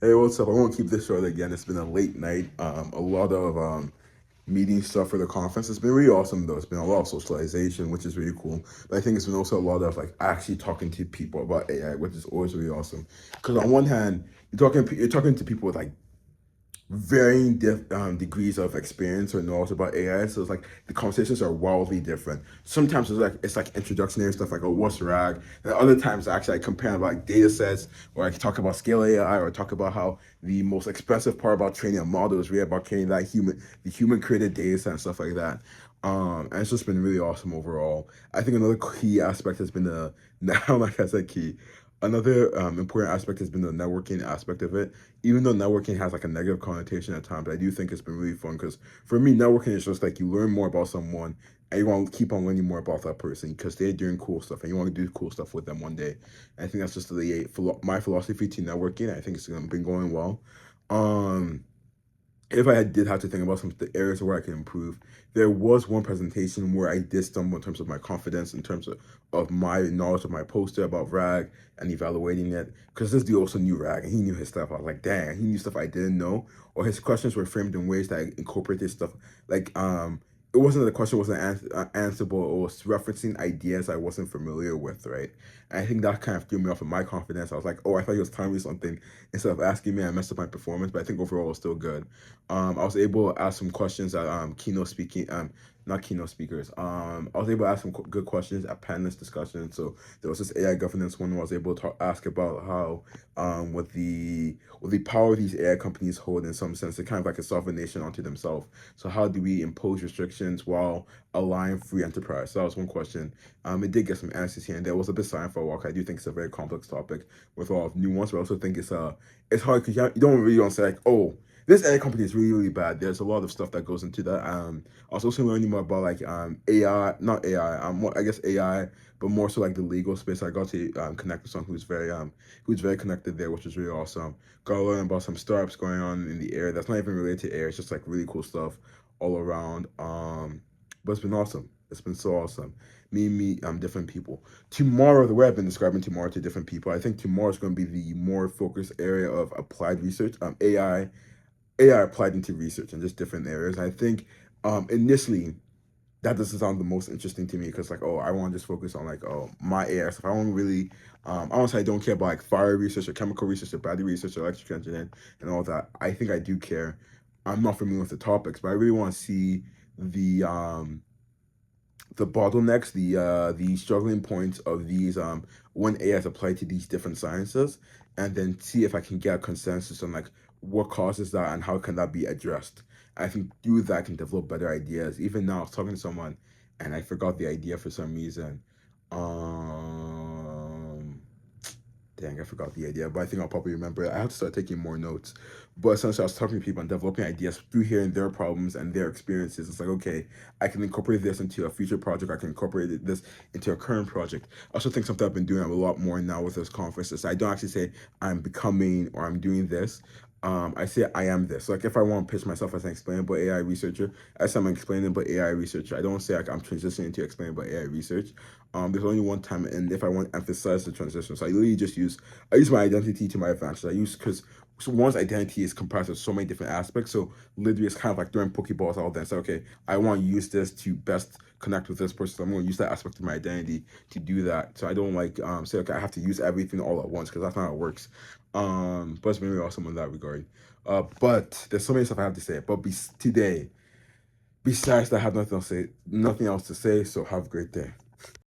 Hey, what's up? I won't keep this short again. It's been a late night. A lot of meeting stuff for the conference. It's been really awesome though. It's been a lot of socialization, which is really cool. But I think it's been also a lot of like actually talking to people about AI, which is always really awesome. Because on one hand, you're talking to people with like varying degrees of experience or knowledge about AI. So it's like the conversations are wildly different. Sometimes it's like introductionary stuff like, oh, what's RAG? And other times actually I compare like data sets, or I can talk about scale AI, or talk about how the most expensive part about training a model is really about training the human created data set and stuff like that. And it's just been really awesome overall. I think another key aspect has been the now, like I said, key. Another important aspect has been the networking aspect of it. Even though networking has like a negative connotation at times, I do think it's been really fun because for me, networking is just like you learn more about someone and you want to keep on learning more about that person because they're doing cool stuff and you want to do cool stuff with them one day. And I think that's just my philosophy to networking. I think it's been going well. Um, if did have to think about some of the areas where I can improve, there was one presentation where I did stumble in terms of my confidence, in terms of my knowledge of my poster about RAG and evaluating it. Because this dude also knew RAG and he knew his stuff. I was like, dang, he knew stuff I didn't know, or his questions were framed in ways that I incorporated stuff like it wasn't that the question wasn't answerable. It was referencing ideas I wasn't familiar with, right? And I think that kind of threw me off of my confidence. I was like, oh, I thought he was telling me something instead of asking me. I messed up my performance, but I think overall it was still good. I was able to ask some questions at keynote speaking, not keynote speakers. I was able to ask some good questions at panelist discussion. So there was this AI governance one where I was able to ask about how, with the power these AI companies hold in some sense, they're kind of like a sovereign nation unto themselves. So how do we impose restrictions while allowing free enterprise? So that was one question. It did get some answers here and there. It was a bit silent for a while. 'Cause I do think it's a very complex topic with a lot of nuance, but I also think it's hard because you don't really want to say like, oh, this AI company is really, really bad. There's a lot of stuff that goes into that. I was also learning more about like AI, not AI, more, I guess AI, but more so like the legal space. I got to connect with someone who's very connected there, which was really awesome. Got to learn about some startups going on in the area that's not even related to AI. It's just like really cool stuff all around. But it's been awesome. It's been so awesome. Meet different people. Tomorrow, the way I've been describing tomorrow to different people, I think tomorrow is going to be the more focused area of applied research, AI applied into research and just different areas. I think initially that doesn't sound the most interesting to me because like, oh, I want to just focus on like, oh, my AI stuff. I don't really I don't say I don't care about like fire research or chemical research or battery research or electrical engineering and all that. I think I do care. I'm not familiar with the topics, but I really want to see the um the bottlenecks, the struggling points of these when AI is applied to these different sciences, and then see if I can get a consensus on like what causes that and how can that be addressed. I think through that I can develop better ideas. Even now, I was talking to someone and I forgot the idea for some reason. Um, Dang, I forgot the idea, but I think I'll probably remember it. I have to start taking more notes. But essentially, I was talking to people and developing ideas through hearing their problems and their experiences. It's like, okay, I can incorporate this into a future project. I can incorporate this into a current project. I also think something I've been doing a lot more now with this conference is I don't actually say I'm becoming or I'm doing this. I say I am this. Like if I want to pitch myself as an explainable AI researcher, I say I'm an explainable AI researcher. I don't say like I'm transitioning to explainable AI research. There's only one time, and if I want to emphasize the transition, so I use my identity to my advantage. I use because one's identity is comprised of so many different aspects. So literally, it's kind of like throwing pokeballs out there and say, okay, I want to use this to best connect with this person. So I'm going to use that aspect of my identity to do that. So I don't like say, okay, I have to use everything all at once because that's not how it works. But it's been really awesome in that regard. But there's so many stuff I have to say. But today, besides that, I have nothing else to say. So have a great day.